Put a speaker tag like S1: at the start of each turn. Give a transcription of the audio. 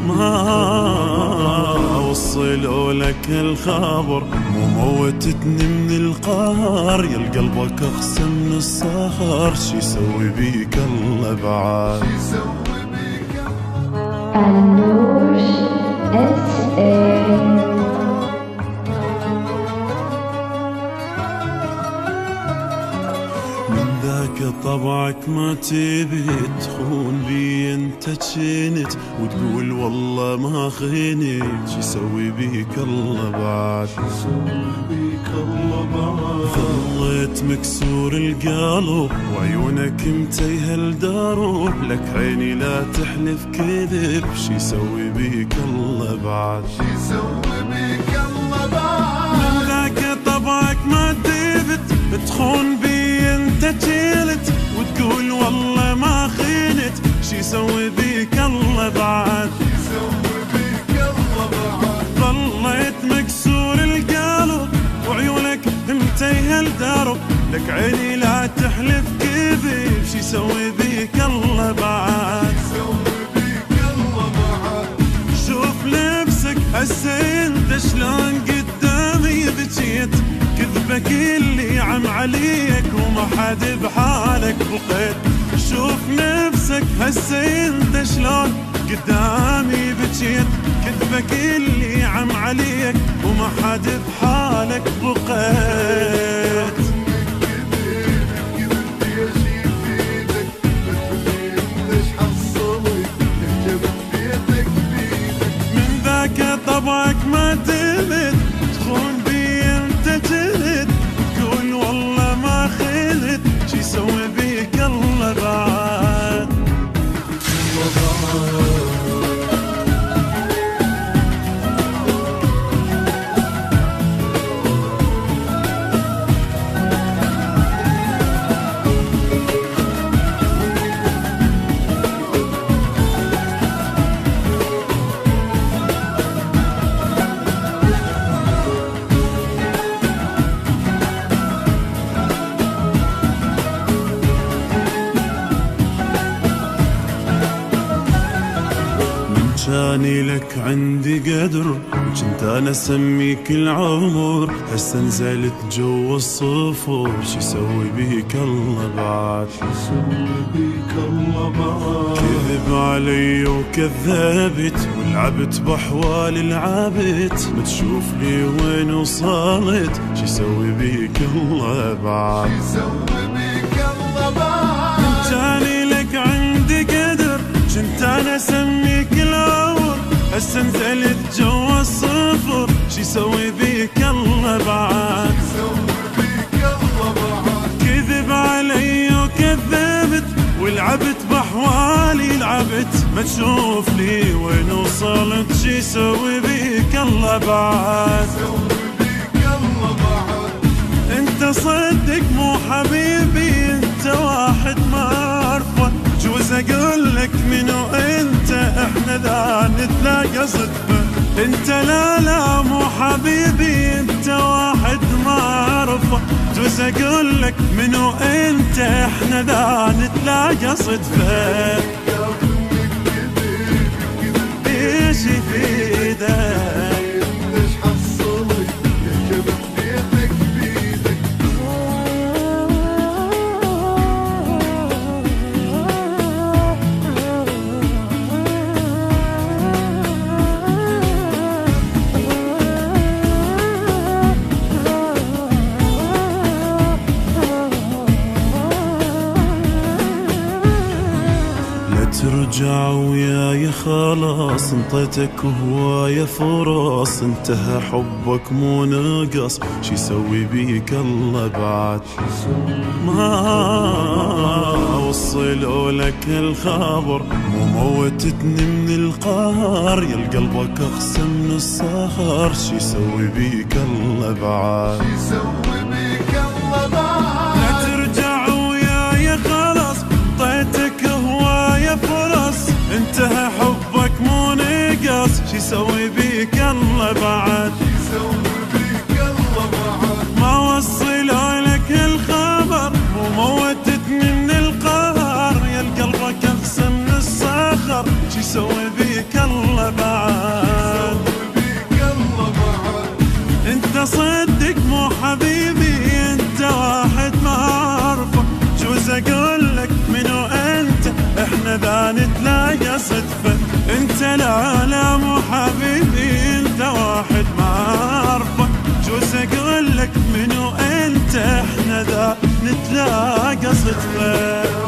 S1: ما وصلوا لك الخبر مو موتتني من القهر، يا قلبك اقسم من الصخر، شي يسوي بيك الله بعد.
S2: النوش SA.
S1: من ذاك طبعك ما تبي تخون بي انت جنت، وتقول والله ما خنت، شي يسوي بيك الله بعد. ظليت مكسور القلب وعيونك متيهة الدروب، لك عيني لا تحلف كذب، شي يسوي بيك الله بعد. من ذاك طبعك ما تبت تخون بي انت جلت، وتقول والله ما خنت، شي يسوي بيك الله بعد. ظليت مكسور القلب وعيونك متيهة الدرب، لك عيني لا تحلف كذب، شي يسوي بيك الله بعد. شوف نفسك هسه انت شلون قدامي بجيت، كذبك اللي عم عليك وما حد بحالك بقيت. شوف نفسك هسه انت شلون قدامي بجيت، كذبك اللي عم عليك وما حد بحالك بقيت. من ذاك طبعك ما تمت تخون بي انت جلد، تقول والله ما خلت، شي يسوي بيك الله بعد. كاني لك عندي قدر وكنت انا اسميك العمر، هسه نزلت جوا الصفر، شي يسوي بيك الله بعد. كذب علي وكذبت ولعبت بحوالي لعبت، ما تشوف لي وين وصلت، شي يسوي بيك الله بعد. كاني لك عندي قدر كنت انا اسميك العمر، هسه نزلت جوا الصفر، شي يسوي بيك الله بعد. كذب علي وكذبت ولعبت بحوالي لعبت، ما تشوف لي وين وصلت، شي يسوي بيك الله بعد. انت صدق مو حبيبي، انت واحد ما اعرفه، جوز اقول لك منو انت، احنا ذا نتلاقى صدفه. انت لا مو حبيبي، انت واحد ما اعرفه، جوز اقول لك منو انت، احنا ذا نتلاقى صدفه. ايش يفيدك ترجع وياي؟ خلاص انطيتك هواية فرص، انتهى حبك مو نقص، شي يسوي بيك الله بعد. ما وصلوا لك الخبر مو موتتني من القهر، يا قلبك اقسم من الصخر، شي يسوي بيك الله بعد. لا ترجع وياي خلاص انطيتك هواية فرص، انتهى حبك مو نقص، شي يسوي بيك الله بعد. ما وصلوا لك الخبر وموتتني من القهر، يا قلبك اقسم من الصخر، شي يسوي بيك الله بعد. اقول لك منو انت، احنا ذا نتلاقى صدفة. انت لا مو حبيبي، انت واحد ما اعرفه. جوز اقول لك منو انت، احنا ذا نتلاقى صدفة.